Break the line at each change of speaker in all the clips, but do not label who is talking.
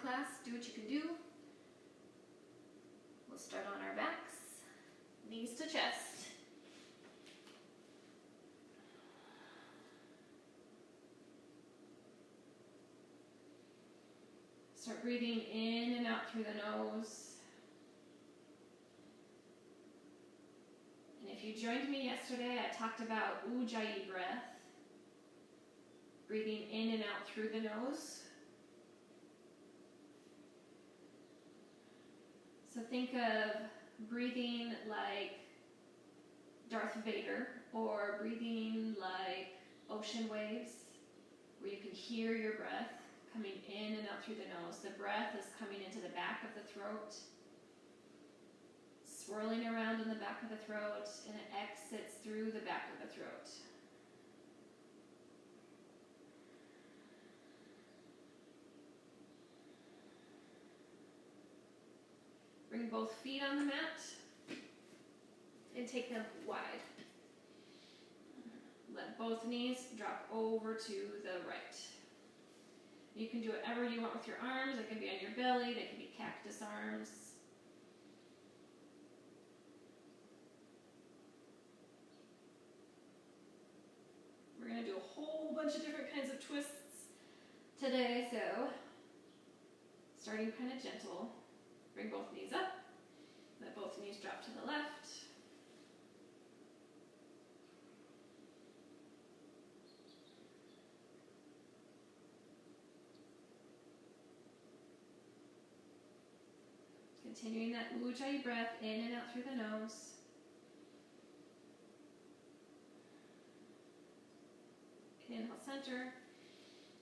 class, do what you can do. We'll start on our backs, knees to chest. Start breathing in and out through the nose. And if you joined me yesterday, I talked about Ujjayi breath. Breathing in and out through the nose. So think of breathing like Darth Vader, or breathing like ocean waves, where you can hear your breath coming in and out through the nose. The breath is coming into the back of the throat, swirling around in the back of the throat, and it exits through the back of the throat. Bring both feet on the mat and take them wide. Let both knees drop over to the right. You can do whatever you want with your arms. They can be on your belly, they can be cactus arms. We're going to do a whole bunch of different kinds of twists today, so starting kind of gentle. Bring both knees up, let both knees drop to the left. Continuing that Ujjayi breath in and out through the nose. Inhale, center.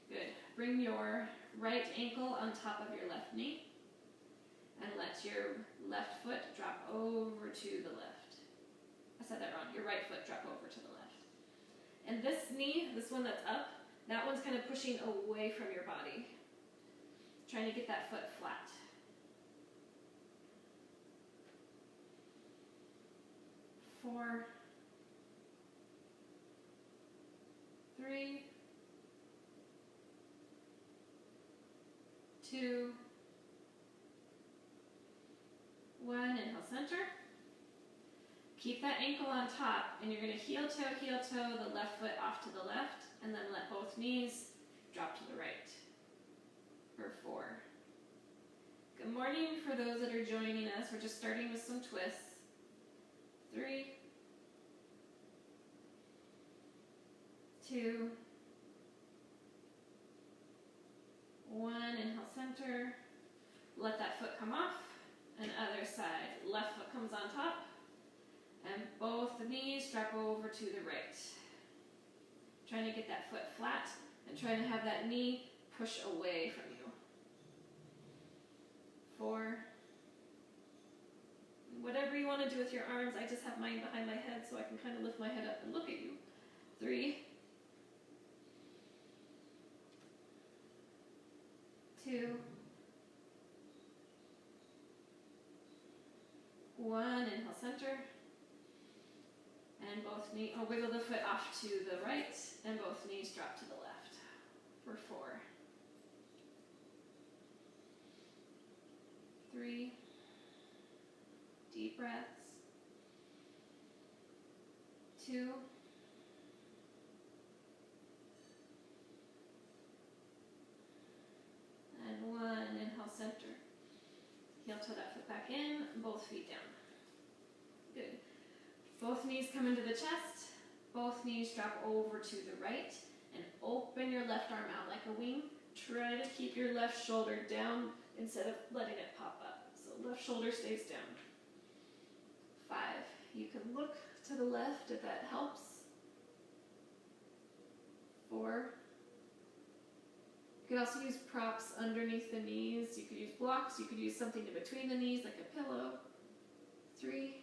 Good. Bring your right ankle on top of your left knee. And let your left foot drop over to the left. I said that wrong. Your right foot drop over to the left. And this knee, this one that's up, that one's kind of pushing away from your body. Trying to get that foot flat. Four, three, two, one. Inhale, center. Keep that ankle on top, and you're going to heel toe, the left foot off to the left, and then let both knees drop to the right. For 4. Good morning for those that are joining us. We're just starting with some twists. 3, 2, 1. Inhale, center. Let that foot come off. And other side. Left foot comes on top. And both knees drop over to the right. Trying to get that foot flat and trying to have that knee push away from you. 4. Whatever you want to do with your arms, I just have mine behind my head so I can kind of lift my head up and look at you. 3, 2, 1. Inhale, center. And both knees, wiggle the foot off to the right, and both knees drop to the left. For 4, 3, deep breaths. 2, and 1. Inhale, center. Heel toe that foot back in, both feet down. Good. Both knees come into the chest, both knees drop over to the right, and open your left arm out like a wing. Try to keep your left shoulder down instead of letting it pop up. So left shoulder stays down. 5. You can look to the left if that helps. 4. You could also use props underneath the knees. You could use blocks. You could use something in between the knees like a pillow. 3,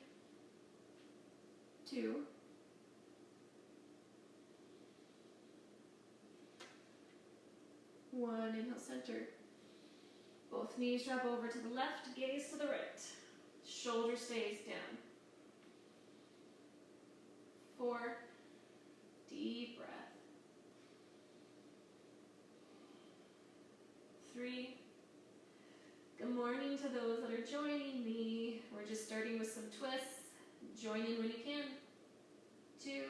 2, 1. Inhale, center. Both knees drop over to the left, gaze to the right. Shoulder stays down. 4, deep breath. 3, Good morning to those that are joining me. We're just starting with some twists. Join in when you can. 2.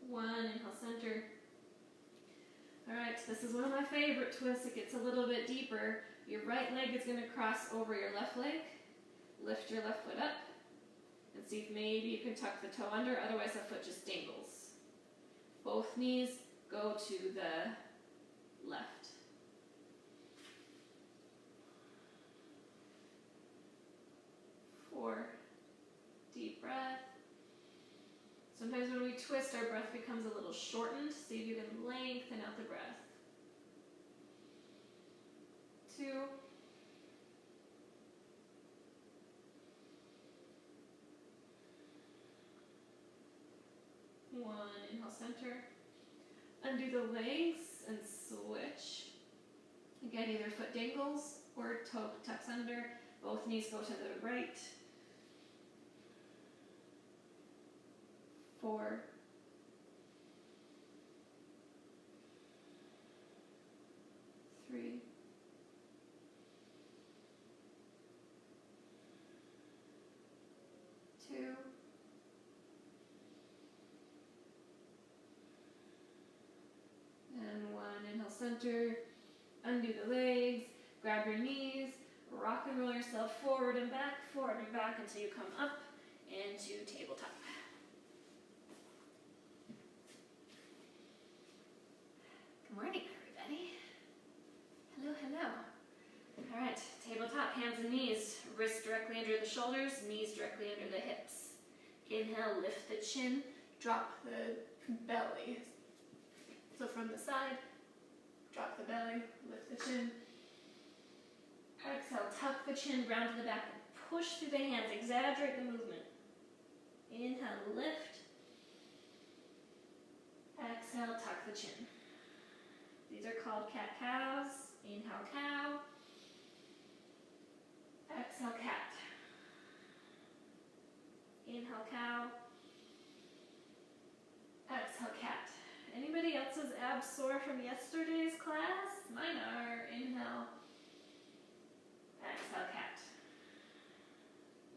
1, inhale, center. Alright, this is one of my favorite twists. It gets a little bit deeper. Your right leg is going to cross over your left leg. Lift your left foot up. And see if maybe you can tuck the toe under, otherwise the foot just dangles. Both knees go to the left. Four. Deep breath. Sometimes when we twist, our breath becomes a little shortened. See if you can lengthen out the breath. 2. 1, inhale, center. Undo the legs and switch. Again, either foot dangles or toe tucks under. Both knees go to the right. 4. 3. 2. And 1, inhale, center. Undo the legs, grab your knees, rock and roll yourself forward and back until you come up into tabletop. Good morning, everybody. Hello, hello. All right, tabletop, hands and knees, wrists directly under the shoulders, knees directly under the hips. Inhale, lift the chin, drop the belly. So from the side, drop the belly, lift the chin. Exhale, tuck the chin, ground to the back, and push through the hands, exaggerate the movement. Inhale, lift. Exhale, tuck the chin. These are called cat-cows. Inhale, cow. Exhale, cat. Inhale, cow. Exhale, cat. Anybody else's abs sore from yesterday's class? Mine are. Inhale. Exhale, cat.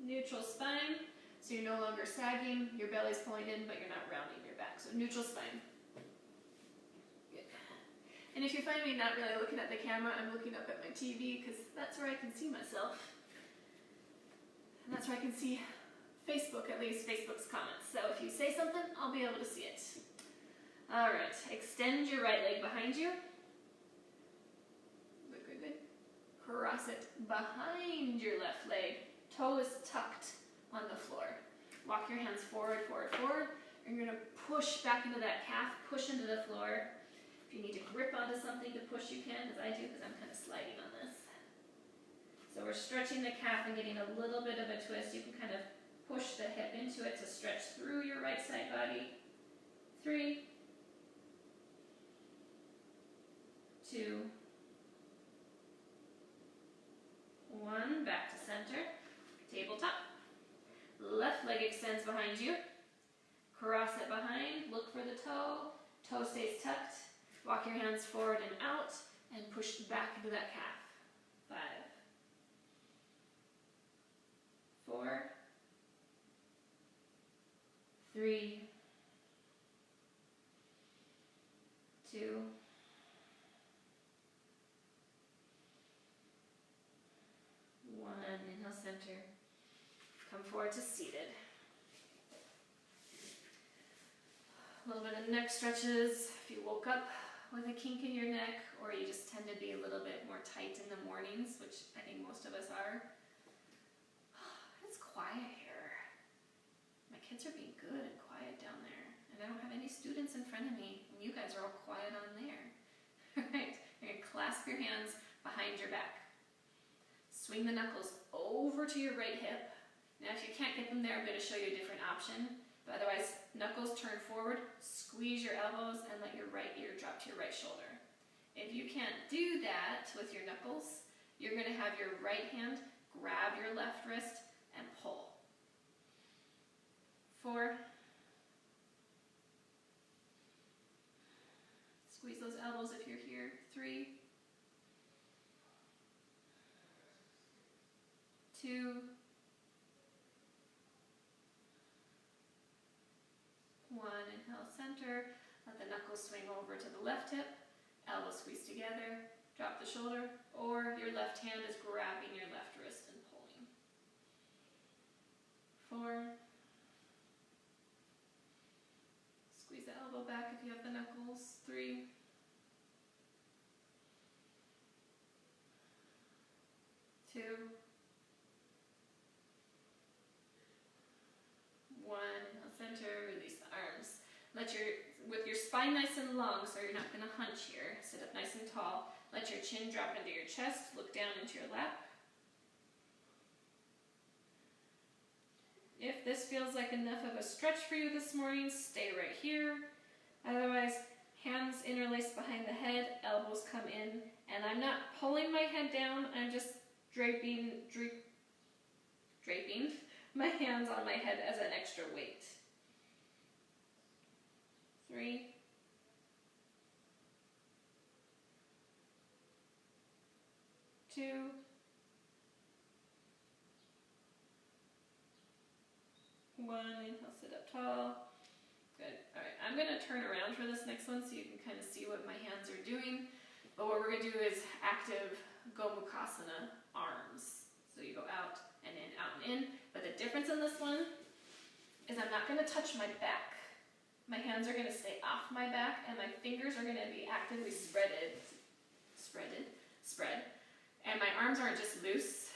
Neutral spine, so you're no longer sagging, your belly's pulling in, but you're not rounding your back. So neutral spine. Good. And if you find me not really looking at the camera, I'm looking up at my TV because that's where I can see myself. And that's where I can see Facebook, at least Facebook's comments. So if you say something, I'll be able to see it. All right, extend your right leg behind you. Good, good, good. Cross it behind your left leg. Toe is tucked on the floor. Walk your hands forward, forward, forward. You're going to push back into that calf, push into the floor. If you need to grip onto something to push, you can, as I do, because I'm kind of sliding on this. So we're stretching the calf and getting a little bit of a twist. You can kind of push the hip into it to stretch through your right side body. 3, 2, 1, back to center, tabletop. Left leg extends behind you. Cross it behind, look for the toe. Toe stays tucked. Walk your hands forward and out and push back into that calf. 5, 4, 3, 2, 1. Inhale, center. Come forward to seated. A little bit of neck stretches. If you woke up with a kink in your neck, or you just tend to be a little bit more tight in the mornings, which I think most of us are. It's quiet here. My kids are being good and quiet down there. And I don't have any students in front of me. And you guys are all quiet on there. Right? You're going to clasp your hands behind your back. Swing the knuckles over to your right hip. Now if you can't get them there, I'm going to show you a different option. But otherwise, knuckles turn forward, squeeze your elbows, and let your right ear drop to your right shoulder. If you can't do that with your knuckles, you're going to have your right hand grab your left wrist and pull. 4. Squeeze those elbows 2, 1, inhale, center. Let the knuckles swing over to the left hip, elbows squeeze together, drop the shoulder, or your left hand is grabbing your left wrist and pulling. 4, squeeze the elbow back if you have the knuckles. 3, 2, 1, inhale, center, release the arms. With your spine nice and long, so you're not going to hunch here. Sit up nice and tall. Let your chin drop into your chest. Look down into your lap. If this feels like enough of a stretch for you this morning, stay right here. Otherwise, hands interlaced behind the head, elbows come in, and I'm not pulling my head down. I'm just draping my hands on my head as an extra weight. 3, 2, 1, inhale, sit up tall. Good. All right, I'm going to turn around for this next one so you can kind of see what my hands are doing. But what we're going to do is active Gomukhasana arms. So you go out and in. But the difference in this one is I'm not going to touch my back. My hands are going to stay off my back, and my fingers are going to be actively spread. And my arms aren't just loose,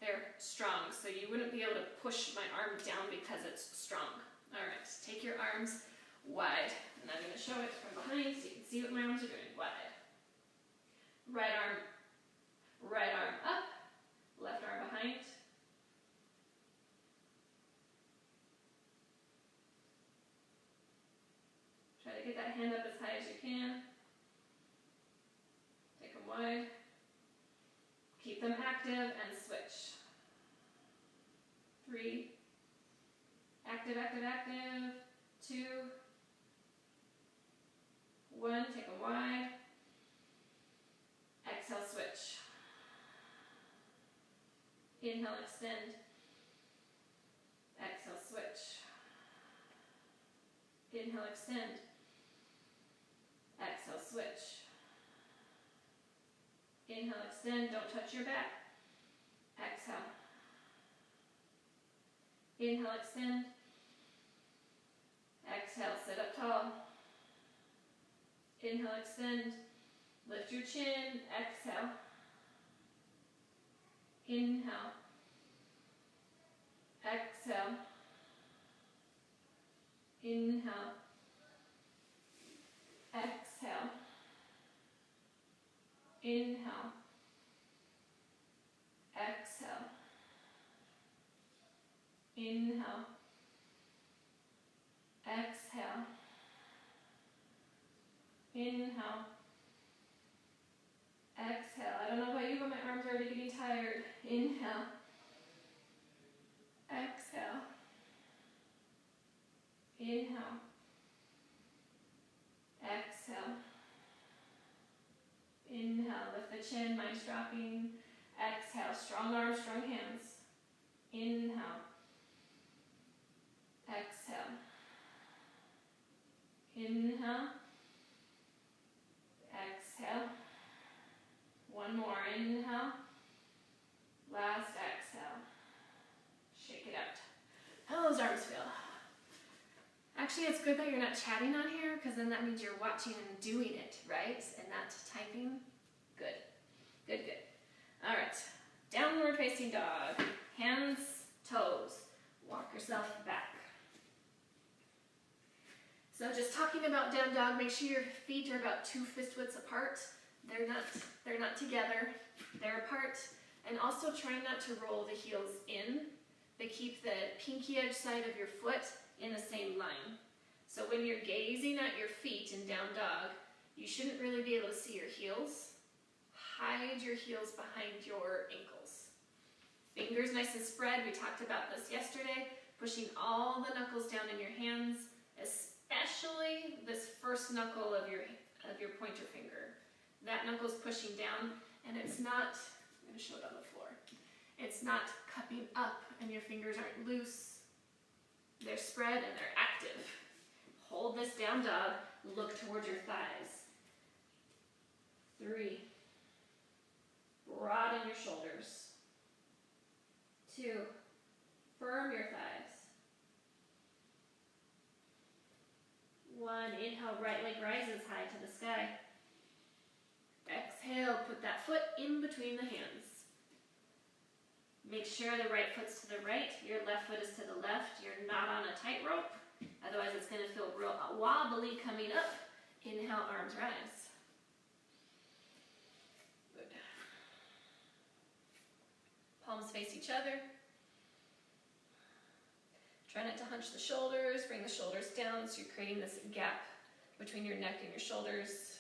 they're strong. So you wouldn't be able to push my arm down because it's strong. All right, take your arms wide, and I'm going to show it from behind so you can see what my arms are doing. Wide. Right arm up, left arm behind. Try to get that hand up as high as you can. Take them wide. Keep them active and switch. 3, active. 2, 1, take them wide. Exhale, switch. Inhale, extend. Exhale, switch. Inhale, extend. Exhale, switch. Inhale, extend, don't touch your back. Exhale. Inhale, extend. Exhale, sit up tall. Inhale, extend. Lift your chin. Exhale. Inhale. Exhale. Inhale. Exhale. Inhale. Exhale. Inhale. Exhale. Inhale. Exhale. I don't know about you, but my arms are already getting tired. Inhale. Exhale. Inhale. Exhale. Inhale, lift the chin, mind's dropping. Exhale, strong arms, strong hands. Inhale. Exhale. Inhale. Exhale. One more, inhale. Last exhale. Shake it out. How do those arms feel? Actually, it's good that you're not chatting on here, because then that means you're watching and doing it, right? And not typing. Good. Good, good. All right. Downward facing dog. Hands, toes. Walk yourself back. So just talking about down dog, make sure your feet are about 2 fist widths apart. They're not together. They're apart. And also try not to roll the heels in, but keep the pinky edge side of your foot in the same line. So when you're gazing at your feet in down dog, you shouldn't really be able to see your heels. Hide your heels behind your ankles. Fingers nice and spread. We talked about this yesterday. Pushing all the knuckles down in your hands, especially this first knuckle of your pointer finger. That knuckle's pushing down, and it's not, I'm going to show it on the floor. It's not cupping up and your fingers aren't loose. They're spread and they're active. Hold this down dog. Look towards your thighs. 3. Broaden your shoulders. 2. Firm your thighs. 1. Inhale, right leg rises high to the sky. Exhale, put that foot in between the hands. Make sure the right foot's to the right, your left foot is to the left. You're not on a tightrope, otherwise it's going to feel real wobbly coming up. Inhale, arms rise. Good. Palms face each other. Try not to hunch the shoulders, bring the shoulders down so you're creating this gap between your neck and your shoulders.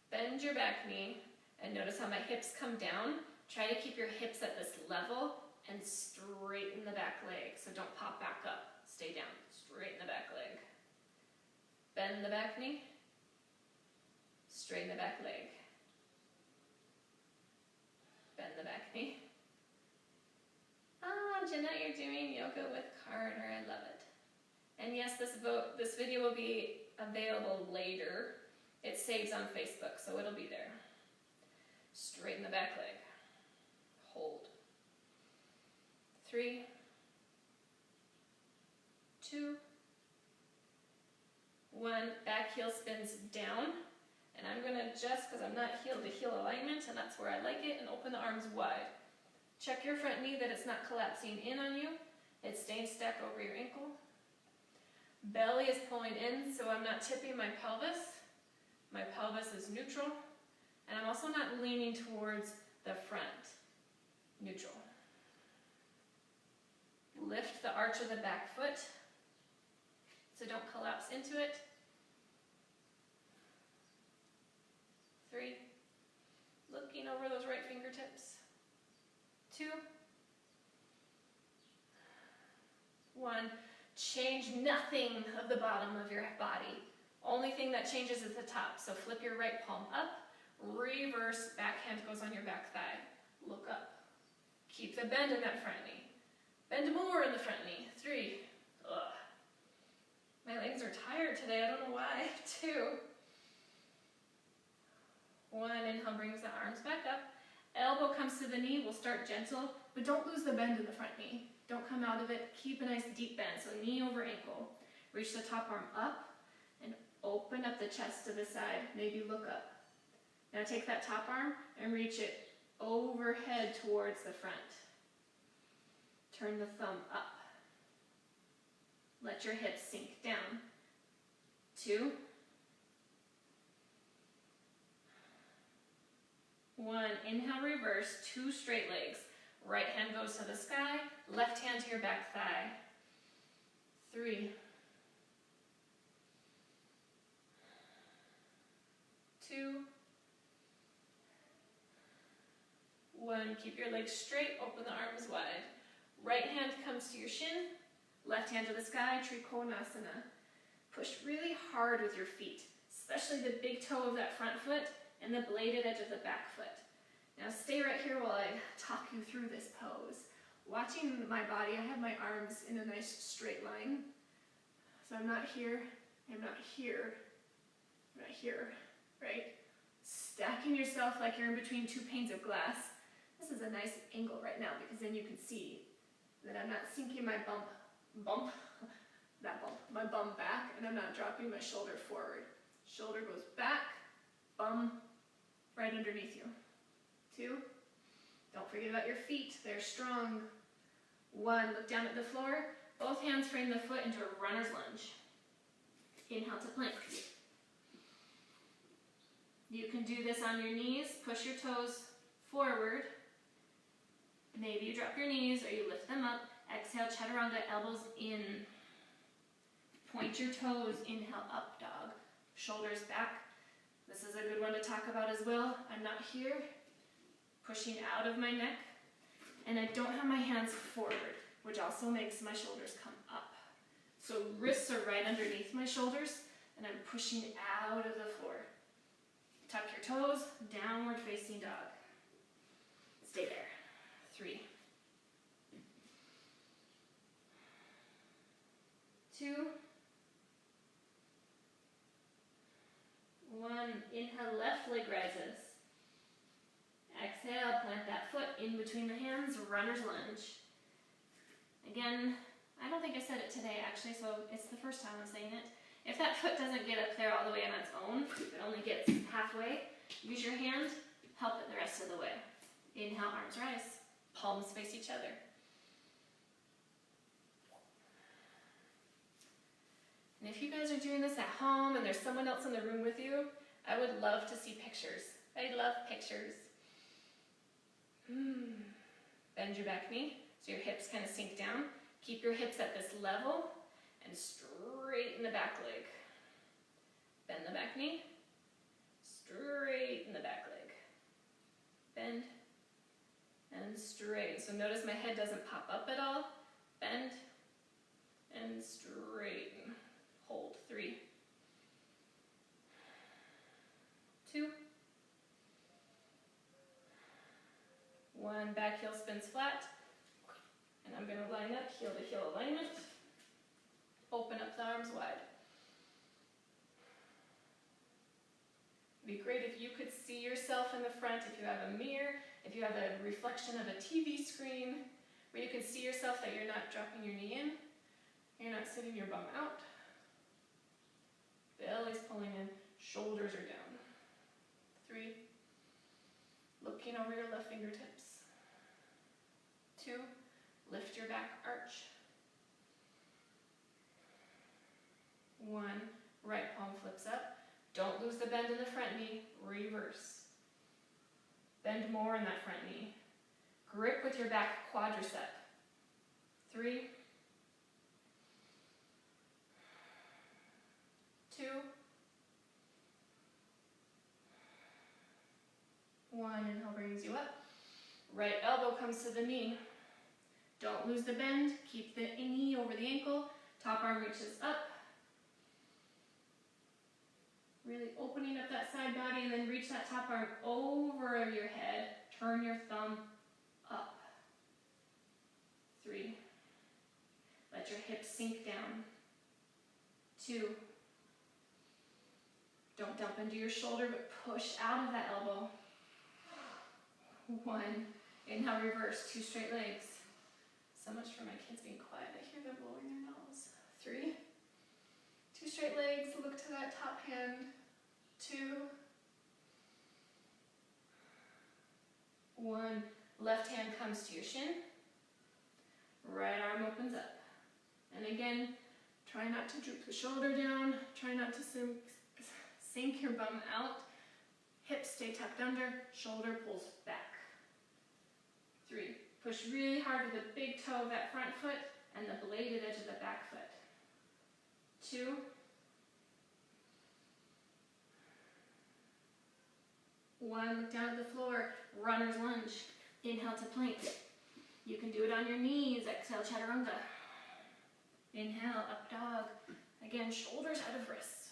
Bend your back knee and notice how my hips come down. Try to keep your hips at this level and straighten the back leg. So don't pop back up. Stay down. Straighten the back leg. Bend the back knee. Straighten the back leg. Bend the back knee. Ah, Jeanette, you're doing yoga with Carter. I love it. And yes, this video will be available later. It saves on Facebook, so it'll be there. Straighten the back leg. Hold. 3, 2, 1. Back heel spins down. And I'm going to adjust because I'm not heel to heel alignment, and that's where I like it, and open the arms wide. Check your front knee that it's not collapsing in on you. It's staying stacked over your ankle. Belly is pulling in, so I'm not tipping my pelvis. My pelvis is neutral. And I'm also not leaning towards the front. Neutral. Lift the arch of the back foot, so don't collapse into it. 3. Looking over those right fingertips. 2. 1. Change nothing of the bottom of your body. Only thing that changes is the top. So flip your right palm up, reverse, back hand goes on your back thigh. Look up. Keep the bend in that front knee. Bend more in the front knee. 3. Ugh. My legs are tired today, I don't know why. 2. 1, inhale, brings the arms back up. Elbow comes to the knee, we'll start gentle, but don't lose the bend in the front knee. Don't come out of it, keep a nice deep bend, so knee over ankle. Reach the top arm up, and open up the chest to the side, maybe look up. Now take that top arm and reach it overhead towards the front. Turn the thumb up. Let your hips sink down. 2. 1, inhale, reverse, 2 straight legs. Right hand goes to the sky, left hand to your back thigh. 3. 2. 1, keep your legs straight, open the arms wide. Right hand comes to your shin, left hand to the sky, Trikonasana. Push really hard with your feet, especially the big toe of that front foot and the bladed edge of the back foot. Now stay right here while I talk you through this pose. Watching my body, I have my arms in a nice straight line. So I'm not here, I'm not here, I'm not here, right? Stacking yourself like you're in between 2 panes of glass. This is a nice angle right now because then you can see that I'm not sinking my bum back, and I'm not dropping my shoulder forward. Shoulder goes back, bum right underneath you. 2, don't forget about your feet, they're strong. 1, look down at the floor, both hands frame the foot into a runner's lunge. Inhale to plank. You can do this on your knees, push your toes forward. Maybe you drop your knees or you lift them up. Exhale, chaturanga, elbows in. Point your toes, inhale, up dog. Shoulders back. This is a good one to talk about as well. I'm not here, pushing out of my neck, and I don't have my hands forward, which also makes my shoulders come up. So wrists are right underneath my shoulders, and I'm pushing out of the floor. Tuck your toes, downward facing dog. Stay there. 3, 2, 1. Inhale, left leg rises. Exhale, plant that foot in between the hands, runner's lunge. Again, I don't think I said it today actually, so it's the first time I'm saying it. If that foot doesn't get up there all the way on its own, if it only gets halfway, use your hand, help it the rest of the way. Inhale, arms rise, palms face each other. And if you guys are doing this at home and there's someone else in the room with you, I would love to see pictures. I love pictures. Bend your back knee so your hips kind of sink down. Keep your hips at this level and straighten the back leg. Bend the back knee, straighten the back leg. Bend and straighten. So notice my head doesn't pop up at all. Bend and straighten. Hold. 3, 2, 1. Back heel spins flat. And I'm going to line up, heel to heel alignment. Open up the arms wide. It'd be great if you could see yourself in the front, if you have a mirror, if you have a reflection of a TV screen, where you can see yourself that you're not dropping your knee in, you're not sitting your bum out. Belly's pulling in, shoulders are down. 3, looking over your left fingertips. 2, lift your back arch. 1, right palm flips up. Don't lose the bend in the front knee, reverse. Bend more in that front knee. Grip with your back quadricep. 3, 2, 1. Inhale brings you up. Right elbow comes to the knee. Don't lose the bend. Keep the knee over the ankle. Top arm reaches up. Really opening up that side body and then reach that top arm over your head. Turn your thumb up. 3. Let your hips sink down. 2. Don't dump into your shoulder, but push out of that elbow. 1. Inhale, reverse, 2 straight legs. So much for my kids being quiet. I hear them blowing their nose. 3. 2 straight legs, look to that top hand. 2. 1. Left hand comes to your shin. Right arm opens up. And again, try not to droop the shoulder down. Try not to sink your bum out. Hips stay tucked under, shoulder pulls back. 3. Push really hard with the big toe of that front foot and the bladed edge of the back foot. 2. 1. Look down at the floor, runner's lunge. Inhale to plank. You can do it on your knees. Exhale, chaturanga. Inhale, up dog. Again, shoulders out of wrists.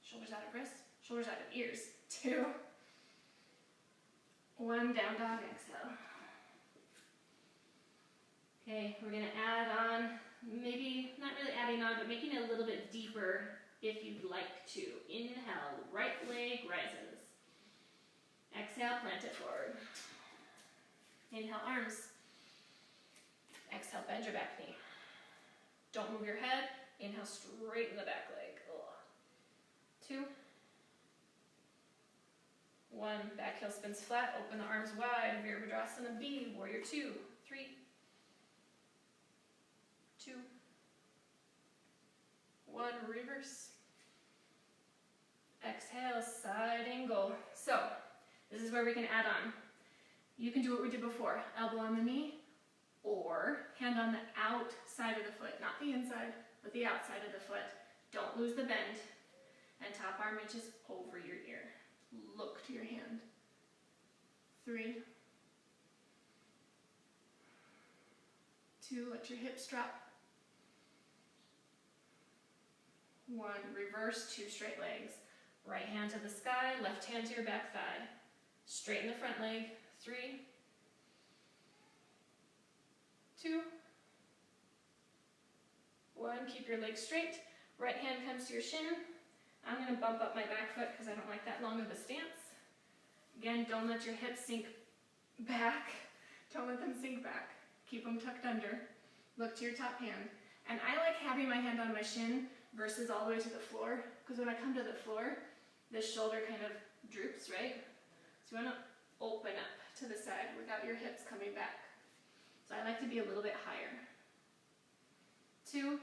Shoulders out of wrists, shoulders out of ears. 2. 1, down dog, exhale. Okay, we're gonna add on, maybe not really adding on, but making it a little bit deeper if you'd like to. Inhale, right leg rises. Exhale, plant it forward. Inhale, arms. Exhale, bend your back knee. Don't move your head. Inhale, straighten the back leg. 2. 1, back heel spins flat, open the arms wide, Virabhadrasana B, warrior 2. 3, 2, 1, reverse. Exhale, side angle. So, this is where we can add on. You can do what we did before, elbow on the knee, or hand on the outside of the foot, not the inside, but the outside of the foot. Don't lose the bend. And top arm reaches over your ear. Look to your hand. 3, 2, let your hips drop. 1, reverse, 2 straight legs. Right hand to the sky, left hand to your back thigh. Straighten the front leg. 3, 2, 1, keep your legs straight. Right hand comes to your shin. I'm going to bump up my back foot because I don't like that long of a stance. Again, don't let your hips sink back. Don't let them sink back. Keep them tucked under. Look to your top hand. And I like having my hand on my shin versus all the way to the floor, because when I come to the floor, this shoulder kind of droops, right? So you want to open up to the side without your hips coming back. So I like to be a little bit higher. 2,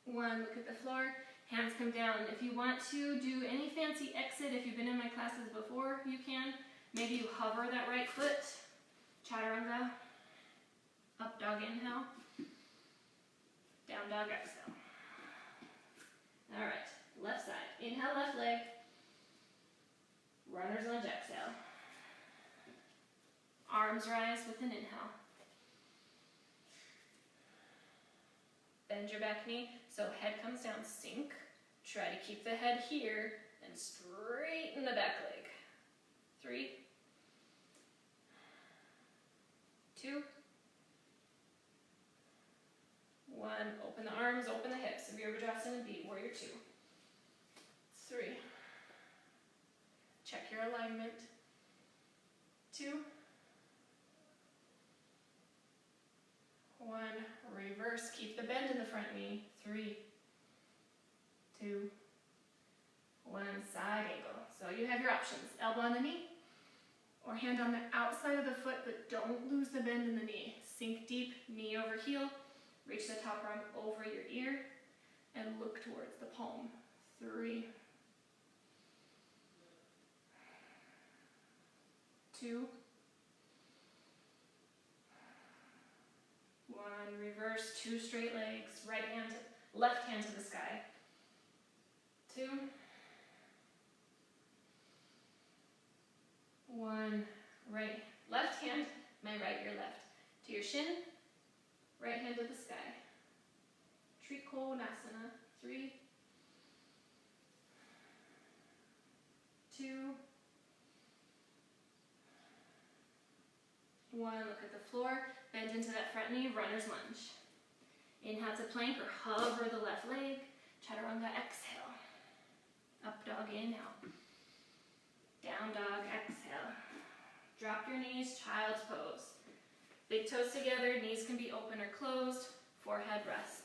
1, look at the floor, hands come down. If you want to do any fancy exit, if you've been in my classes before, you can. Maybe you hover that right foot, chaturanga, up dog inhale, down dog exhale. All right, left side, inhale left leg, runner's lunge exhale. Arms rise with an inhale. Bend your back knee, so head comes down, sink. Try to keep the head here and straighten the back leg. 3, 2, 1, open the arms, open the hips. Virabhadrasana B, warrior 2. 3. Check your alignment. 2, 1, reverse, keep the bend in the front knee. 3, 2, 1, side angle. So you have your options, elbow on the knee or hand on the outside of the foot, but don't lose the bend in the knee. Sink deep, knee over heel, reach the top arm over your ear and look towards the palm. 3, 2, 1, reverse, 2 straight legs, left hand to the sky. 2, 1, right, left hand, my right, your left. To your shin, right hand to the sky. Trikonasana. 3, 2, 1, look at the floor, bend into that front knee, runner's lunge. Inhale to plank or hover the left leg, chaturanga exhale. Up dog inhale. Down dog exhale. Drop your knees, child's pose. Big toes together, knees can be open or closed, forehead rests.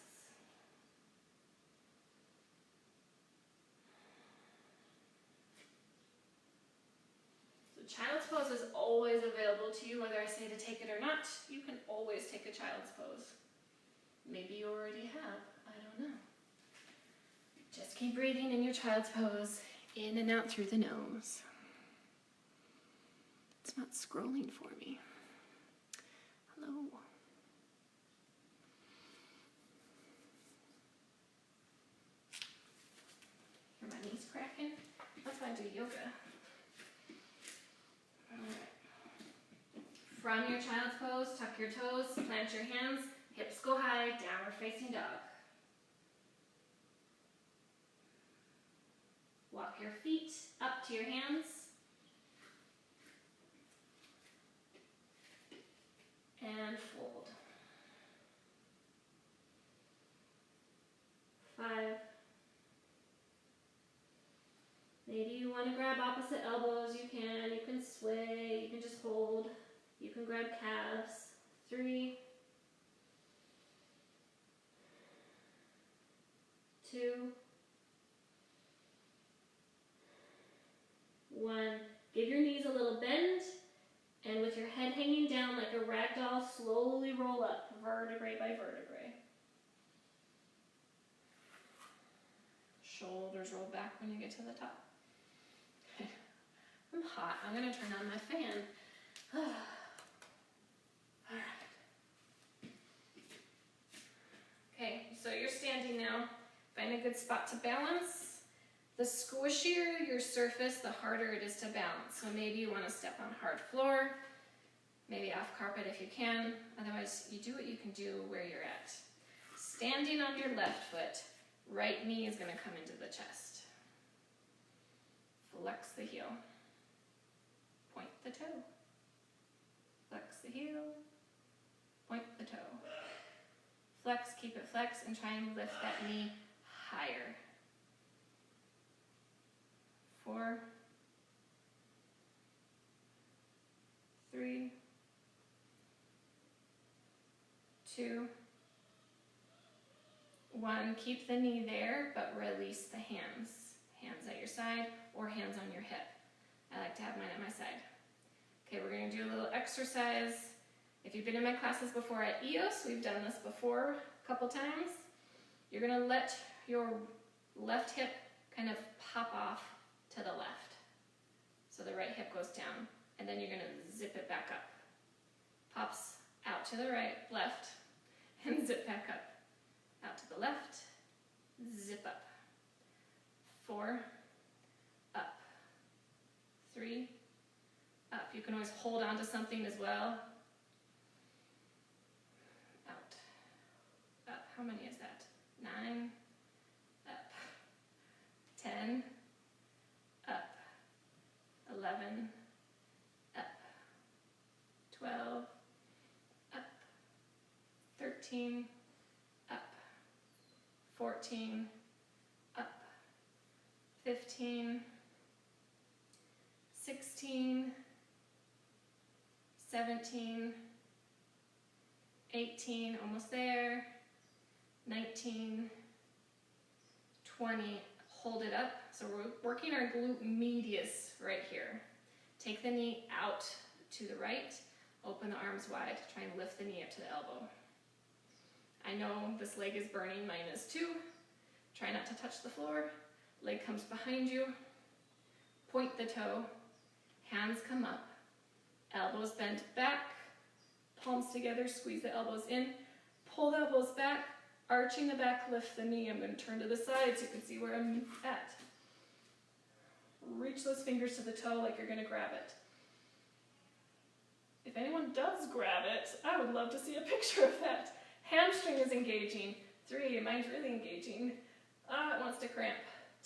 Child's pose is always available to you, whether I say to take it or not. You can always take a child's pose. Maybe you already have, I don't know. Just keep breathing in your child's pose, in and out through the nose. It's not scrolling for me. Hello. Are my knees cracking? That's why I do yoga. From your child's pose, tuck your toes, plant your hands, hips go high, downward facing dog. Walk your feet up to your hands. And fold. 5. Maybe you want to grab opposite elbows, you can sway, you can just hold. You can grab calves. 3, 2, 1. Give your knees a little bend, and with your head hanging down like a rag doll, slowly roll up, vertebrae by vertebrae. Shoulders roll back when you get to the top. I'm hot. I'm going to turn on my fan. All right. Okay, so you're standing now. Find a good spot to balance. The squishier your surface, the harder it is to balance. So maybe you want to step on hard floor, maybe off carpet if you can. Otherwise, you do what you can do where you're at. Standing on your left foot, right knee is going to come into the chest. Flex the heel. Point the toe. the heel, point the toe. Flex, keep it flexed, and try and lift that knee higher. 4, 3, 2, 1. Keep the knee there, but release the hands. Hands at your side or hands on your hip. I like to have mine at my side. Okay, we're going to do a little exercise. If you've been in my classes before at EOS, we've done this before a couple times. You're going to let your left hip kind of pop off to the left. So the right hip goes down, and then you're going to zip it back up. Pops out to the right, left, and zip back up. Out to the left, zip up. 4, up. 3, up. You can always hold on to something as well. Out. Up. How many is that? 9. Up. 10. Up. 11. Up. 12. Up. 13. Up. 14. Up. 15. 16. 17. 18. Almost there. 19. 20. Hold it up. So we're working our glute medius right here. Take the knee out to the right. Open the arms wide. Try and lift the knee up to the elbow. I know this leg is burning, mine is too. Try not to touch the floor. Leg comes behind you. Point the toe. Hands come up. Elbows bent back. Palms together, squeeze the elbows in. Pull the elbows back. Arching the back, lift the knee. I'm going to turn to the side so you can see where I'm at. Reach those fingers to the toe like you're going to grab it. If anyone does grab it, I would love to see a picture of that. Hamstring is engaging. 3, mine's really engaging. It wants to cramp.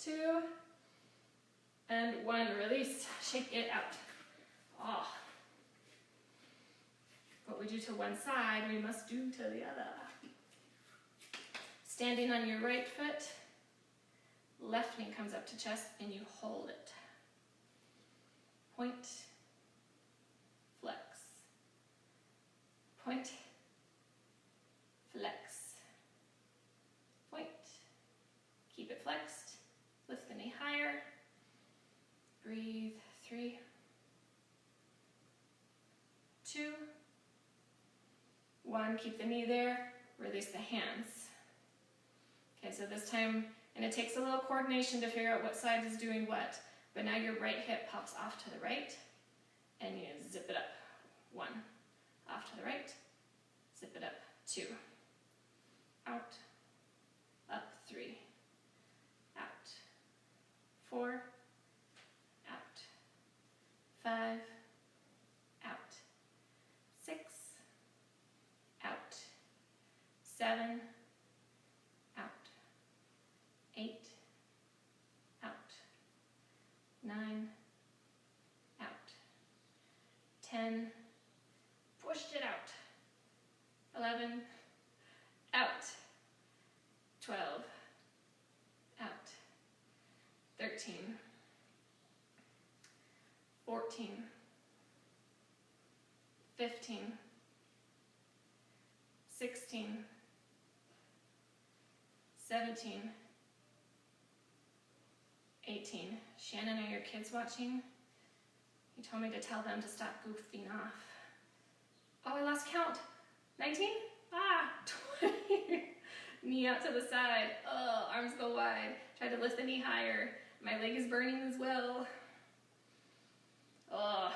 2, and 1, release. Shake it out. What we do to one side, we must do to the other. Standing on your right foot, left knee comes up to chest, and you hold it. Point, flex. Point, flex. Point. Keep it flexed. Lift the knee higher. Breathe. 3, 2, 1. Keep the knee there. Release the hands. Okay, so this time, and it takes a little coordination to figure out what side is doing what, but now your right hip pops off to the right, and you zip it up. 1. Off to the right. Zip it up. 2. Out. Up. 3. Out. 4. Out. 5. Out. 6. Out. 7. Out. 8. Out. 9. Out. 10. Pushed it out. 11. Out. 12. Out. 13. 14. 15. 16. 17. 18. Shannon, are your kids watching? You told me to tell them to stop goofing off. Oh, I lost count. 19? 20. Knee out to the side. Oh, arms go wide. Try to lift the knee higher. My leg is burning as well. Oh,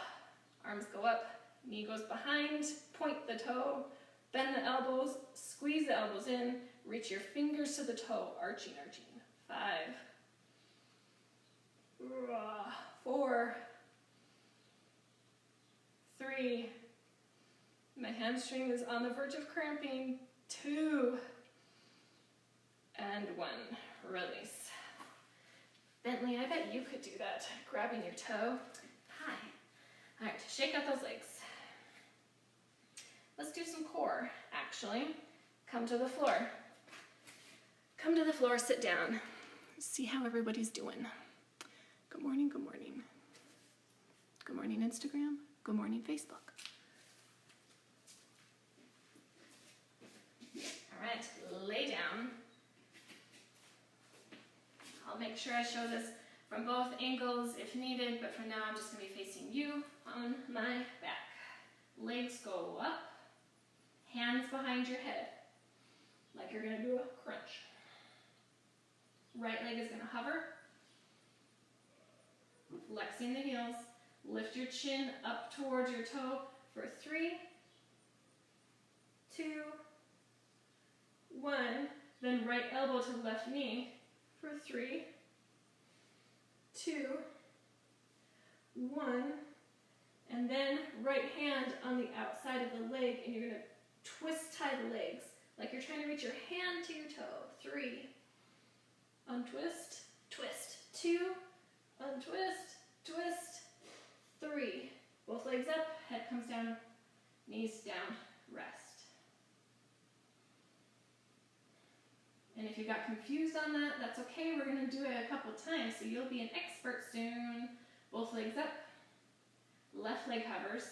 arms go up. Knee goes behind. Point the toe. Bend the elbows. Squeeze the elbows in. Reach your fingers to the toe. Arching, arching. 5. 4. 3. My hamstring is on the verge of cramping. 2. And 1. Release. Bentley, I bet you could do that. Grabbing your toe. Hi. All right, shake out those legs. Let's do some core, actually. Come to the floor. Come to the floor, sit down. See how everybody's doing. Good morning, good morning. Good morning, Instagram. Good morning, Facebook. All right, lay down. I'll make sure I show this from both angles if needed, but for now I'm just going to be facing you on my back. Legs go up, hands behind your head, like you're going to do a crunch. Right leg is going to hover, flexing the heels. Lift your chin up towards your toe for 3, 2, 1. Then right elbow to left knee for 3, 2, 1. And then right hand on the outside of the leg, and you're going to twist tie the legs like you're trying to reach your hand to your toe. 3, untwist, twist. 2, untwist, twist. 3, both legs up, head comes down, knees down, rest. And if you got confused on that, that's okay. We're going to do it a couple times, so you'll be an expert soon. Both legs up, left leg hovers.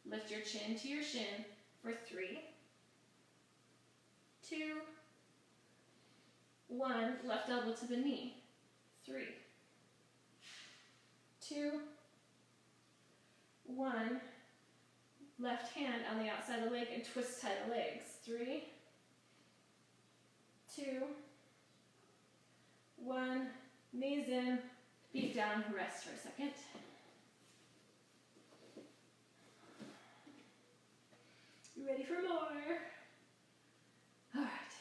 Lift your chin to your shin for 3, 2, 1. Left elbow to the knee. 3, 2, 1. Left hand on the outside of the leg and twist tie the legs. 3, 2, 1. Knees in, feet down, rest for a second. You ready for more? All right,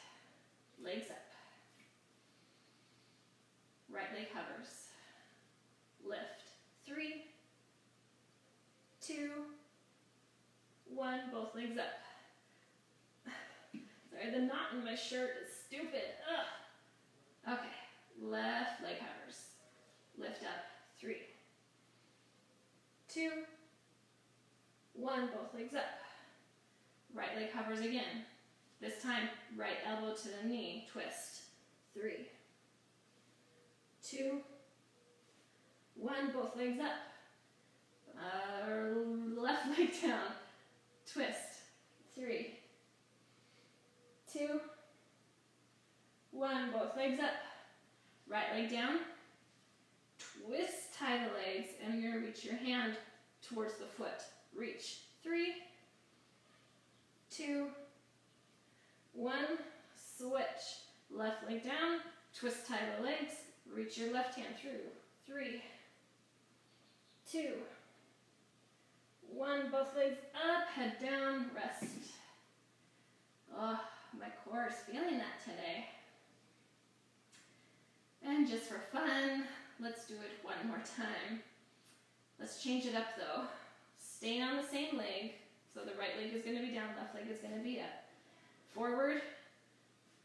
legs up. Right leg hovers. Lift. 3, 2, 1. Both legs up. Sorry, the knot in my shirt is stupid. Ugh. Okay, left leg hovers. Lift up. 3, 2, 1. Both legs up. Right leg hovers again. This time, right elbow to the knee. Twist. 3, 2, 1. Both legs up. Left leg down. Twist. 3, 2, 1. Both legs up. Right leg down. Twist, tie the legs, and you're going to reach your hand towards the foot. Reach. 3, 2, 1. Switch. Left leg down. Twist, tie the legs. Reach your left hand through. 3, 2, 1. Both legs up, head down, rest. Oh, my core is feeling that today. And just for fun, let's do it one more time. Let's change it up though. Staying on the same leg. So the right leg is going to be down, left leg is going to be up. Forward,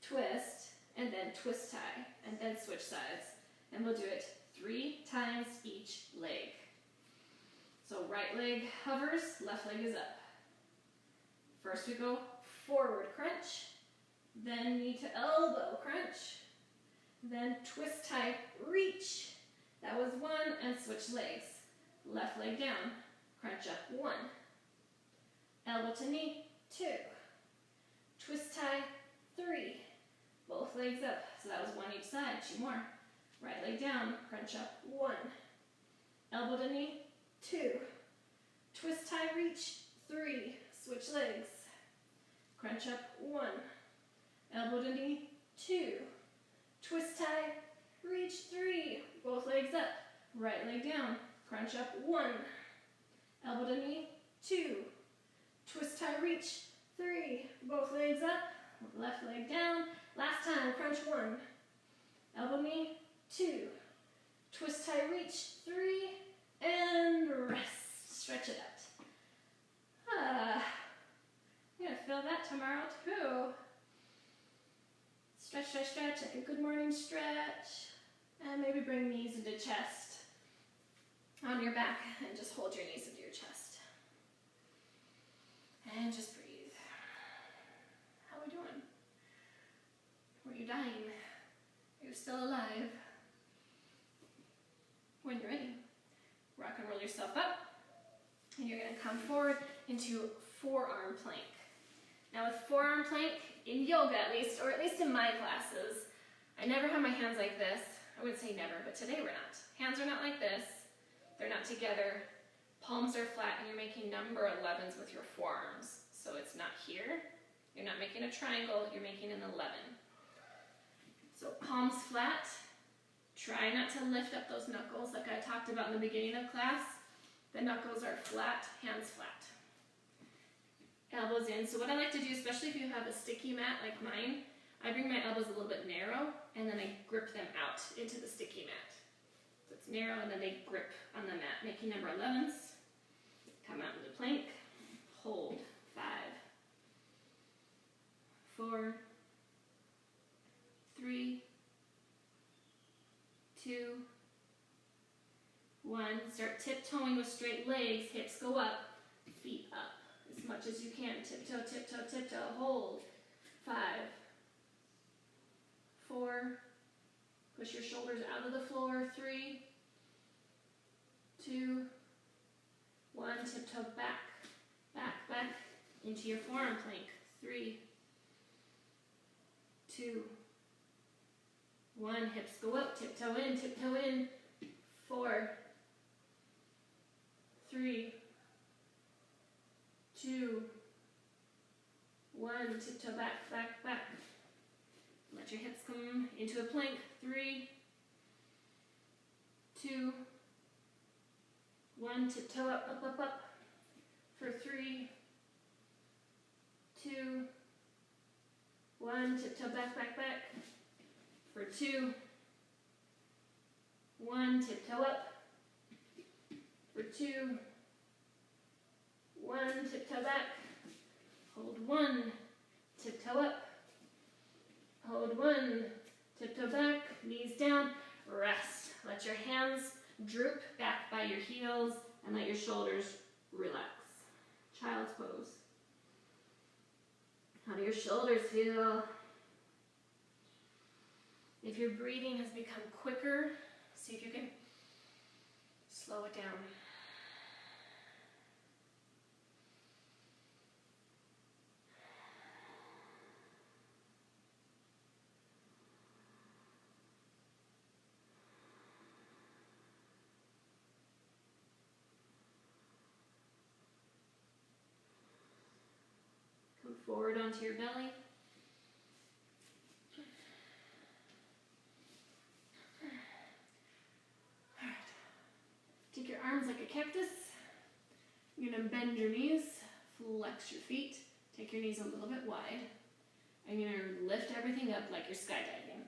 twist, and then twist tie, and then switch sides. And we'll do it 3 times each leg. So right leg hovers, left leg is up. First we go forward crunch, then knee to elbow crunch, then twist tie, reach. That was 1, and switch legs. Left leg down, crunch up 1. Elbow to knee, 2. Twist tie, 3. Both legs up, so that was 1 each side, 2 more. Right leg down, crunch up 1. Elbow to knee, 2. Twist tie, reach, 3. Switch legs. Crunch up 1. Elbow to knee, 2. Twist tie, reach, 3. Both legs up. Right leg down, crunch up 1. Elbow to knee, 2. Twist tie, reach, 3. Both legs up. Left leg down. Last time, crunch 1. Elbow knee, 2. Twist tie, reach, 3. And rest. Stretch it out. You're going to feel that tomorrow too. Stretch, stretch, stretch, like a good morning stretch. And maybe bring knees into chest on your back and just hold your knees into your chest. And just breathe. How are we doing? Were you dying? Are you still alive? When you're ready, rock and roll yourself up. And you're going to come forward into forearm plank. Now with forearm plank, in yoga at least, or at least in my classes, I never have my hands like this. I wouldn't say never, but today we're not. Hands are not like this. They're not together. Palms are flat, and you're making number 11s with your forearms. So it's not here. You're not making a triangle. You're making an 11. So palms flat. Try not to lift up those knuckles like I talked about in the beginning of class. The knuckles are flat, hands flat. Elbows in. So what I like to do, especially if you have a sticky mat like mine, I bring my elbows a little bit narrow, and then I grip them out into the sticky mat. So it's narrow, and then they grip on the mat, making number 11s. Come out into plank. Hold. 5, 4, 3, 2, 1. Start tiptoeing with straight legs. Hips go up, feet up as much as you can. Tiptoe, tiptoe, tiptoe. Hold. 5, 4. Push your shoulders out of the floor. 3, 2, 1. Tiptoe back, back, back into your forearm plank. 3, 2, 1. Hips go up. Tiptoe in, tiptoe in. 4, 3, 2, 1. Tiptoe back, back, back. Let your hips come into a plank. 3, 2, 1. Tiptoe up, up, up, up. For 3, 2, 1. Tiptoe back, back, back. For 2, 1. Tiptoe up. For 2, 1. Tiptoe back. Hold 1. Tiptoe up. Hold 1. Tiptoe back. Knees down. Rest. Let your hands droop back by your heels and let your shoulders relax. Child's pose. How do your shoulders feel? If your breathing has become quicker, see if you can slow it down. Come forward onto your belly. Take your arms like a cactus. You're going to bend your knees, flex your feet, take your knees a little bit wide, and you're going to lift everything up like you're skydiving.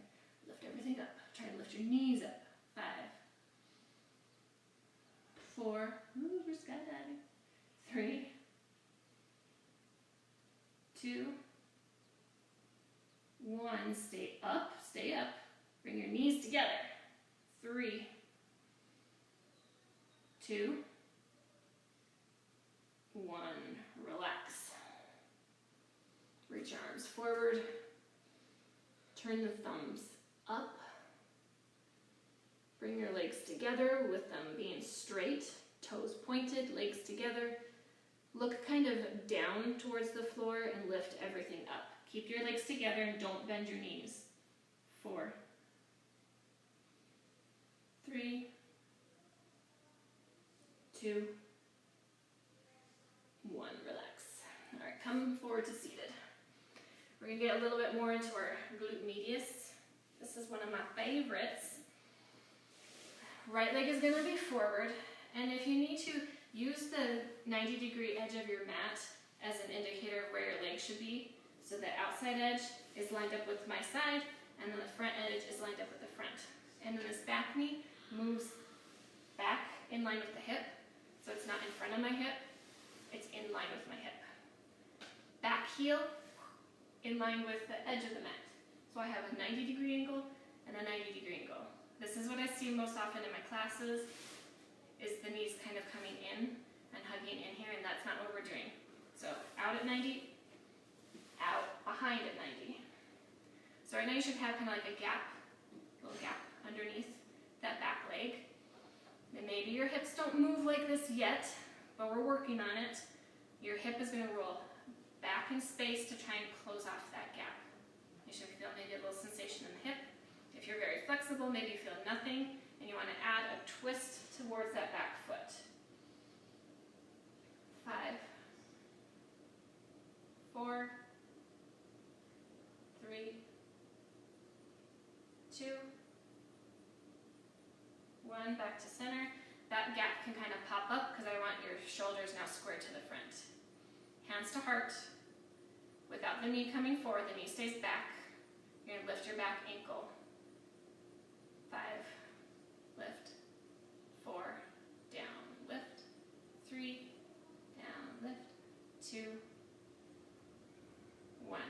Lift everything up. Try to lift your knees up. 5, 4, ooh, we're skydiving. 3, 2, 1. Stay up, stay up. Bring your knees together. 3, 2, 1. Relax. Reach your arms forward. Turn the thumbs up. Bring your legs together with them being straight, toes pointed, legs together. Look kind of down towards the floor and lift everything up. Keep your legs together and don't bend your knees. 4, 3, 2, 1. Relax. All right, come forward to seated. We're going to get a little bit more into our glute medius. This is one of my favorites. Right leg is going to be forward, and if you need to, use the 90-degree edge of your mat as an indicator of where your leg should be. So the outside edge is lined up with my side, and then the front edge is lined up with the front. And then this back knee moves back in line with the hip, so it's not in front of my hip, it's in line with my hip. Back heel in line with the edge of the mat. So I have a 90-degree angle and a 90-degree angle. This is what I see most often in my classes, is the knees kind of coming in and hugging in here, and that's not what we're doing. So out at 90, out behind at 90. So right now you should have kind of like a little gap underneath that back leg. And maybe your hips don't move like this yet, but we're working on it. Your hip is going to roll back in space to try and close off that gap. You should feel maybe a little sensation in the hip. If you're very flexible, maybe you feel nothing, and you want to add a twist towards that back foot. 5, 4, 3, 2, 1, back to center. That gap can kind of pop up because I want your shoulders now squared to the front. Hands to heart. Without the knee coming forward, the knee stays back. You're going to lift your back ankle. 5, lift, 4, down, lift, 3, down, lift, 2, 1.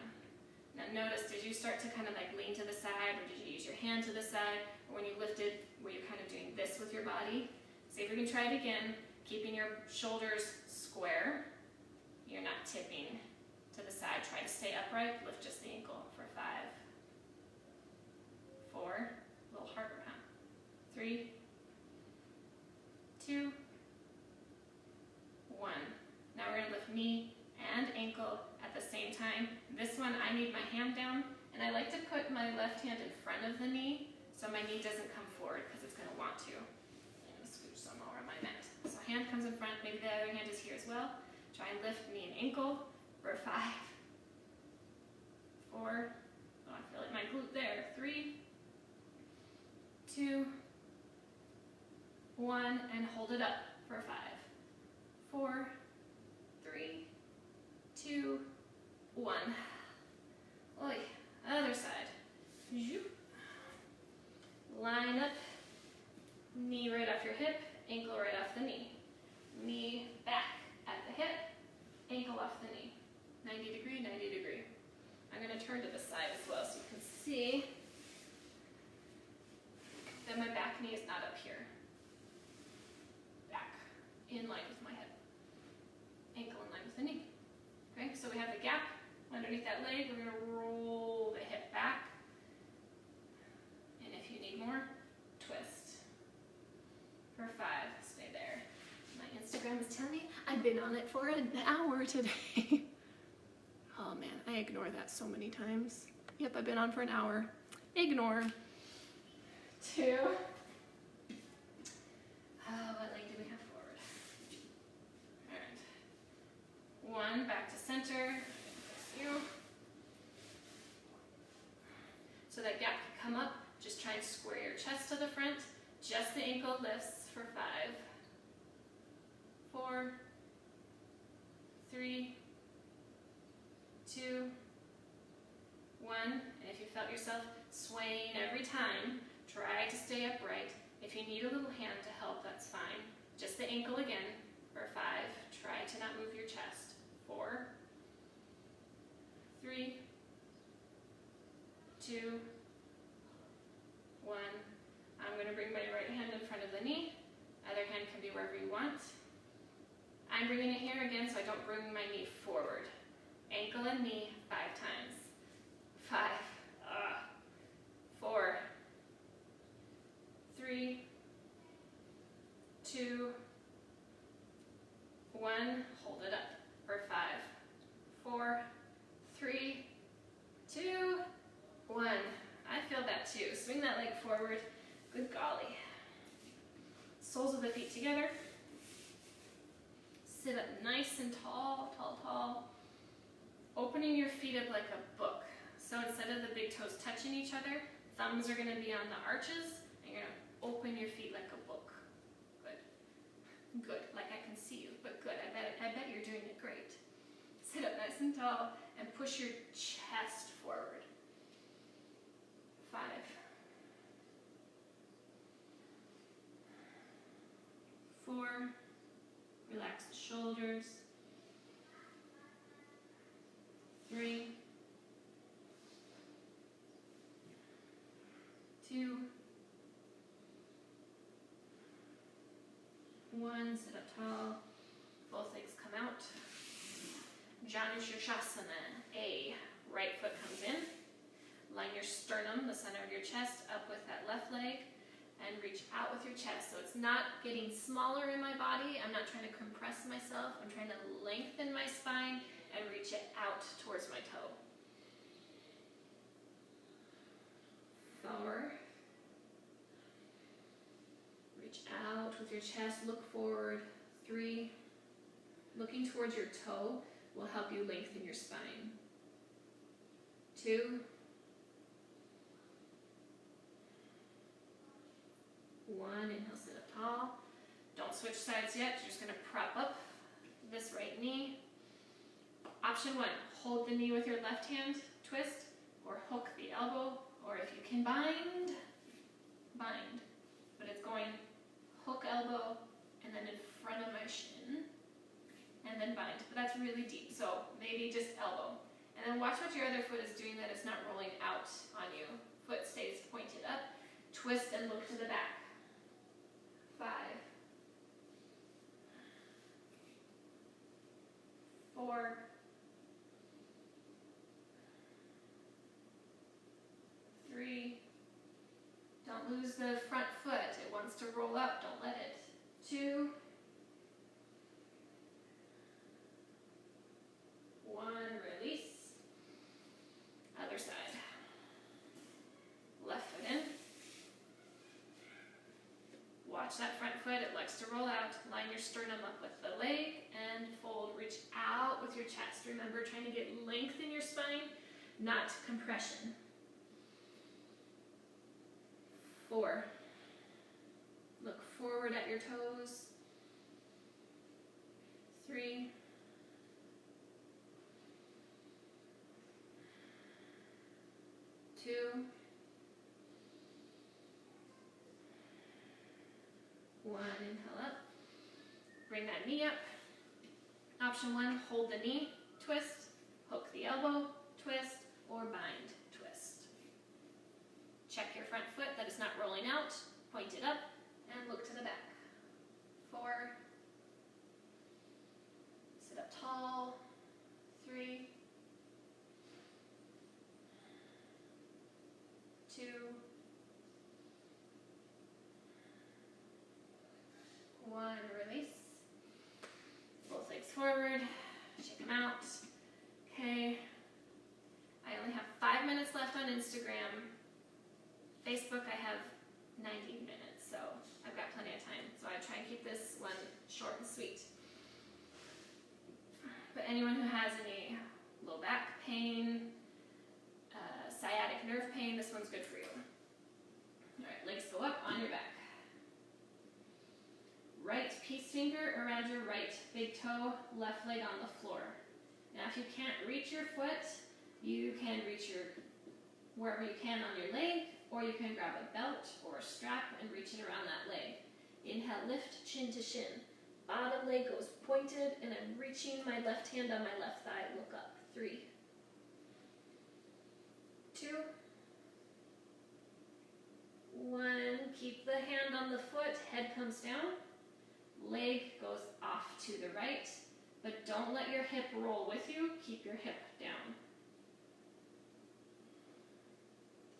Now notice, did you start to kind of like lean to the side, or did you use your hand to the side, or when you lifted, were you kind of doing this with your body? See if we can try it again, keeping your shoulders square. You're not tipping to the side. Try to stay upright, lift just the ankle for 5, 4, a little harder, huh? 3, 2, 1. Now we're going to lift knee and ankle at the same time. This one, I need my hand down, and I like to put my left hand in front of the knee so my knee doesn't come forward because it's going to want to. I'm going to scooch some more on my mat. So hand comes in front, maybe the other hand is here as well. Try and lift knee and ankle for 5, 4, oh, I feel like my glute there, 3, 2, 1, and hold it up for 5, 4, 3, 2, 1. Oi, other side. Line up, knee right off your hip, ankle right off the knee. Knee back at the hip, ankle off the knee. 90 degree, 90 degree. I'm going to turn to the side as well so you can see that my back knee is not up here. Back, in line with my hip. Ankle in line with the knee. Okay, so we have the gap underneath that leg. We're going to roll the hip back. And if you need more, twist. For 5, stay there. My Instagram is telling me I've been on it for an hour today. Oh man, I ignore that so many times. Yep, I've been on for an hour. Ignore. 2. What leg do we have forward? Alright. 1, back to center. You. So that gap can come up. Just try and square your chest to the front. Just the ankle lifts for 5, 4, 3, 2, 1. And if you felt yourself swaying every time, try to stay upright. If you need a little hand to help, that's fine. Just the ankle again for 5. Try to not move your chest. 4, 3, 2, 1. I'm going to bring my right hand in front of the knee. Other hand can be wherever you want. I'm bringing it here again so I don't bring my knee forward. Ankle and knee 5 times. 5, 4, 3, 2, 1. Hold it up for 5, 4, 3, 2, 1. I feel that too. Swing that leg forward. Good golly. Soles of the feet together. Sit up nice and tall, tall, tall. Opening your feet up like a book. So instead of the big toes touching each other, thumbs are going to be on the arches, and you're going to open your feet like a book. Good. Good. Like I can see you, but good. I bet you're doing it great. Sit up nice and tall and push your chest forward. 5, 4, relax the shoulders. 3, 2, 1, sit up tall, both legs come out. Janushirshasana. A, right foot comes in. Line your sternum, the center of your chest, up with that left leg, and reach out with your chest. So it's not getting smaller in my body. I'm not trying to compress myself. I'm trying to lengthen my spine and reach it out towards my toe. 4. Reach out with your chest, look forward. 3. Looking towards your toe will help you lengthen your spine. 2. 1, inhale, sit up tall. Don't switch sides yet, you're just going to prop up this right knee. Option 1, hold the knee with your left hand, twist, or hook the elbow, or if you can bind. But it's going hook elbow, and then in front of my shin, and then bind. But that's really deep, so maybe just elbow. And then watch what your other foot is doing, that it's not rolling out on you. Foot stays pointed up. Twist and look to the back. 5. 4. 3. Don't lose the front foot. It wants to roll up. Don't let it. 2. 1. Release. Other side. Left foot in. Watch that front foot. It likes to roll out. Line your sternum up with the leg and fold. Reach out with your chest. Remember, trying to get length in your spine, not compression. 4. Look forward at your toes. 3. 2. 1, inhale up. Bring that knee up. Option 1, hold the knee, twist, hook the elbow, twist, or bind, twist. Check your front foot that it's not rolling out, point it up, and look to the back. 4. Sit up tall. 3. 2. 1, release. Both legs forward, shake them out. Okay, I only have 5 minutes left on Instagram. Facebook, I have 90 minutes, so I've got plenty of time. So I try and keep this one short and sweet. But anyone who has any low back pain, sciatic nerve pain, this one's good for you. All right, legs go up on your back. Right peace finger around your right big toe, left leg on the floor. Now if you can't reach your foot, you can reach your wherever you can on your leg, or you can grab a belt or a strap and reach it around that leg. Inhale, lift chin to shin. Bottom leg goes pointed, and I'm reaching my left hand on my left thigh. Look up. 3. 2. 1. Keep the hand on the foot, head comes down. Leg goes off to the right, but don't let your hip roll with you. Keep your hip down.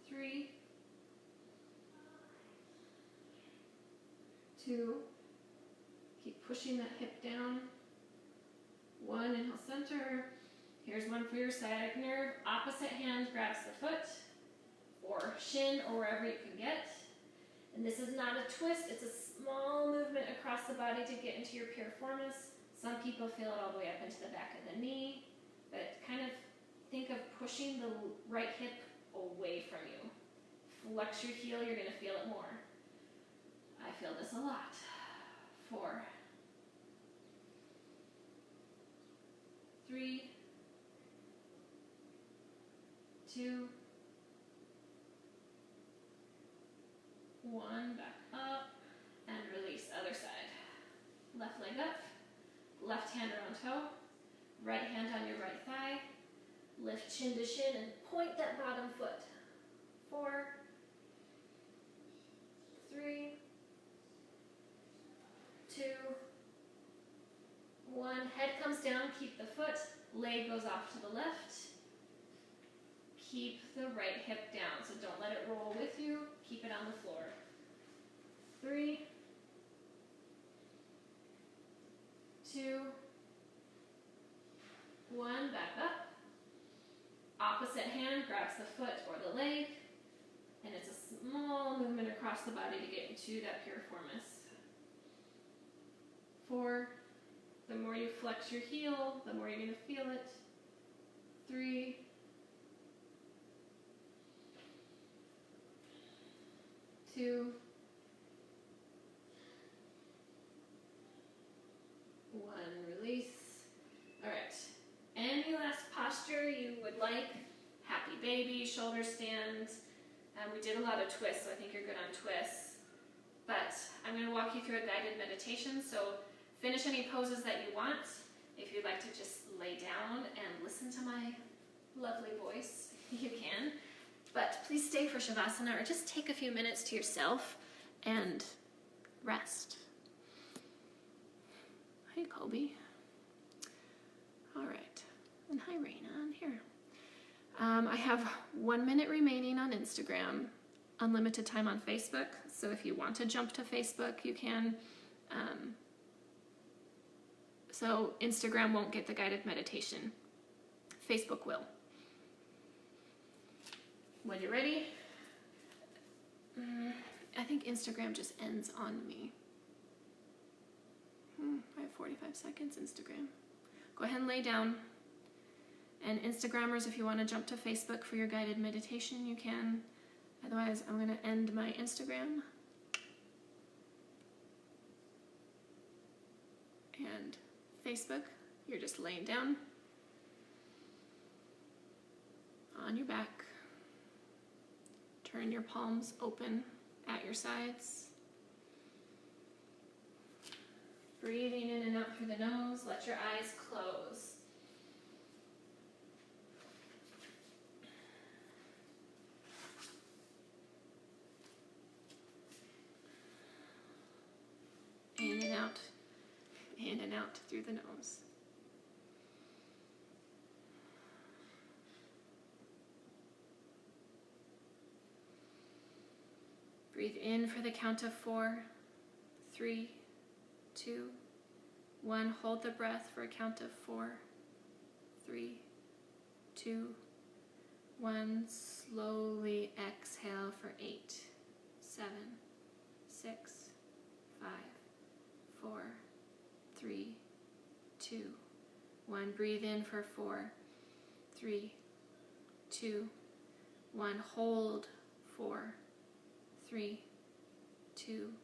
3. 2. Keep pushing that hip down. 1, inhale, center. Here's one for your sciatic nerve. Opposite hand grabs the foot, or shin, or wherever you can get. And this is not a twist, it's a small movement across the body to get into your piriformis. Some people feel it all the way up into the back of the knee, but kind of think of pushing the right hip away from you. Flex your heel, you're going to feel it more. I feel this a lot. 4. 3. 2. 1, back up, and release, other side. Left leg up, left hand around toe, right hand on your right thigh, lift chin to shin and point that bottom foot. 4, 3, 2, 1, head comes down, keep the foot, leg leg goes off to the left. Keep the right hip down, so don't let it roll with you. Keep it on the floor. 3, 2, 1, back up. Opposite hand grabs the foot or the leg, and it's a small movement across the body to get into that piriformis. 4, the more you flex your heel, the more you're going to feel it. 3, 2, 1, release. All right, any last posture you would like? Happy baby, shoulder stand. We did a lot of twists, so I think you're good on twists. But I'm going to walk you through a guided meditation, so finish any poses that you want. If you'd like to just lay down and listen to my lovely voice, you can. But please stay for Shavasana, or just take a few minutes to yourself and rest. Hi, Kobe. All right. And hi, Raina. I'm here. I have 1 minute remaining on Instagram, unlimited time on Facebook. So if you want to jump to Facebook, you can. So Instagram won't get the guided meditation. Facebook will. When you're ready, I think Instagram just ends on me. I have 45 seconds Instagram. Go ahead and lay down. And Instagrammers, if you want to jump to Facebook for your guided meditation, you can. Otherwise, I'm going to end my Instagram. And Facebook, you're just laying down on your back. Turn your palms open at your sides. Breathing in and out through the nose. Let your eyes close. In and out through the nose. Breathe in for the count of 4, 3, 2, 1. Hold the breath for a count of 4, 3, 2, 1. Slowly exhale for 8, 7, 6, 5, 4, 3, 2, 1. Breathe in for 4, 3, 2, 1. Hold 4, 3, 2,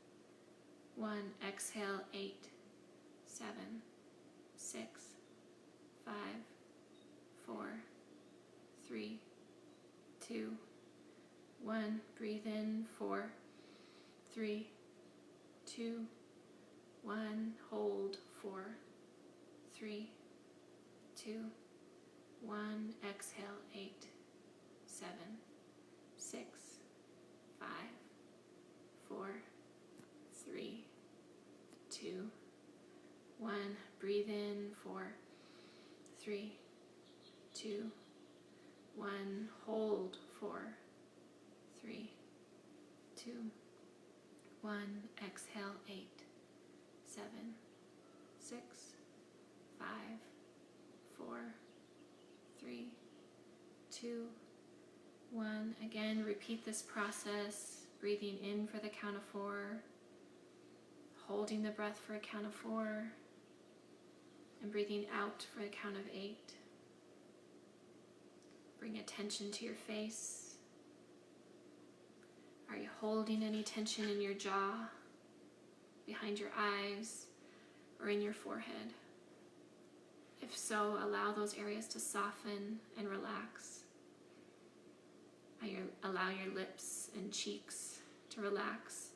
1. Exhale 8, 7, 6, 5, 4, 3, 2, 1. Breathe in 4, 3, 2, 1. Hold 4, 3, 2, 1. Exhale 8, 7, 6, 5, 4, 3, 2, 1. Breathe in 4, 3, 2, 1. Hold 4, 3, 2, 1. Exhale 8, 7, 6, 5, 4, 3, 2, 1. Again, repeat this process, breathing in for the count of 4, holding the breath for a count of 4, and breathing out for a count of 8. Bring attention to your face. Are you holding any tension in your jaw, behind your eyes, or in your forehead? If so, allow those areas to soften and relax. Allow your lips and cheeks to relax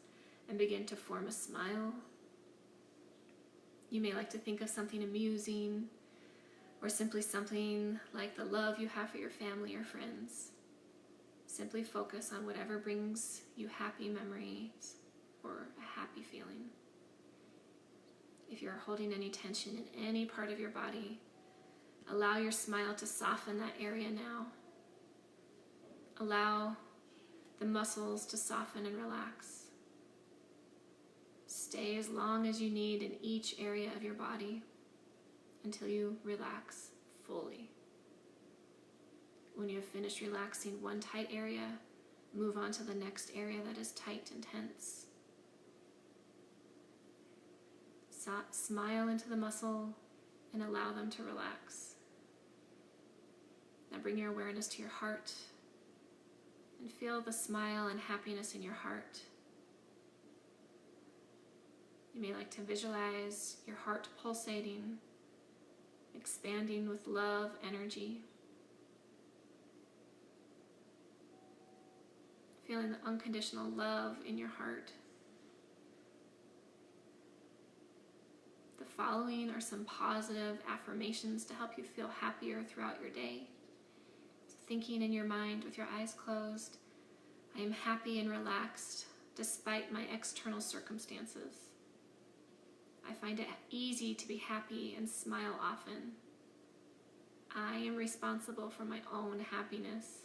and begin to form a smile. You may like to think of something amusing, or simply something like the love you have for your family or friends. Simply focus on whatever brings you happy memories or a happy feeling. If you're holding any tension in any part of your body, Allow your smile to soften that area now. Allow the muscles to soften and relax. Stay as long as you need in each area of your body until you relax fully. When you have finished relaxing one tight area, move on to the next area that is tight and tense. Smile into the muscle and allow them to relax. Now bring your awareness to your heart and feel the smile and happiness in your heart. You may like to visualize your heart pulsating, expanding with love energy. Feeling the unconditional love in your heart. The following are some positive affirmations to help you feel happier throughout your day. So thinking in your mind with your eyes closed, I am happy and relaxed despite my external circumstances. I find it easy to be happy and smile often. I am responsible for my own happiness.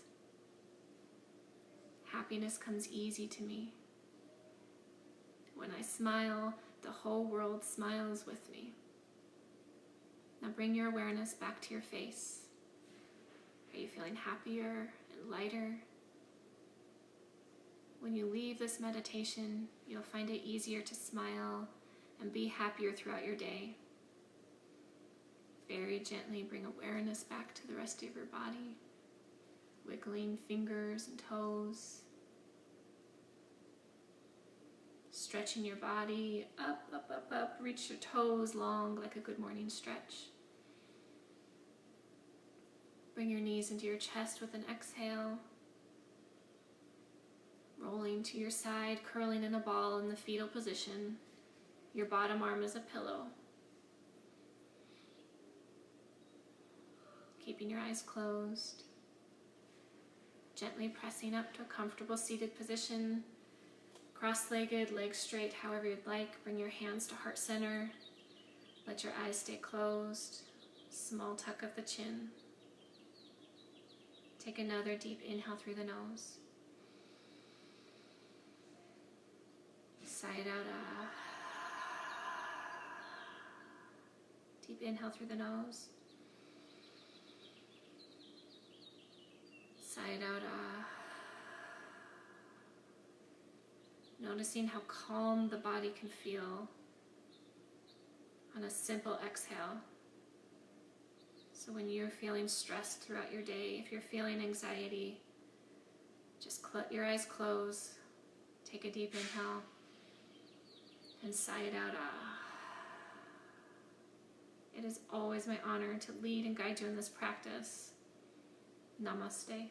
Happiness comes easy to me. When I smile, the whole world smiles with me. Now bring your awareness back to your face. Are you feeling happier and lighter? When you leave this meditation, you'll find it easier to smile and be happier throughout your day. Very gently bring awareness back to the rest of your body, wiggling fingers and toes, stretching your body up, up, up, up, reach your toes long like a good morning stretch. Bring your knees into your chest with an exhale, rolling to your side, curling in a ball in the fetal position. Your bottom arm is a pillow. Keeping your eyes closed. Gently pressing up to a comfortable seated position. Cross-legged, legs straight, however you'd like. Bring your hands to heart center. Let your eyes stay closed. Small tuck of the chin. Take another deep inhale through the nose. Sigh it out. Deep inhale through the nose. Sigh it out. Noticing how calm the body can feel on a simple exhale. So when you're feeling stressed throughout your day, if you're feeling anxiety, just let your eyes close, take a deep inhale, and sigh it out. It is always my honor to lead and guide you in this practice. Namaste.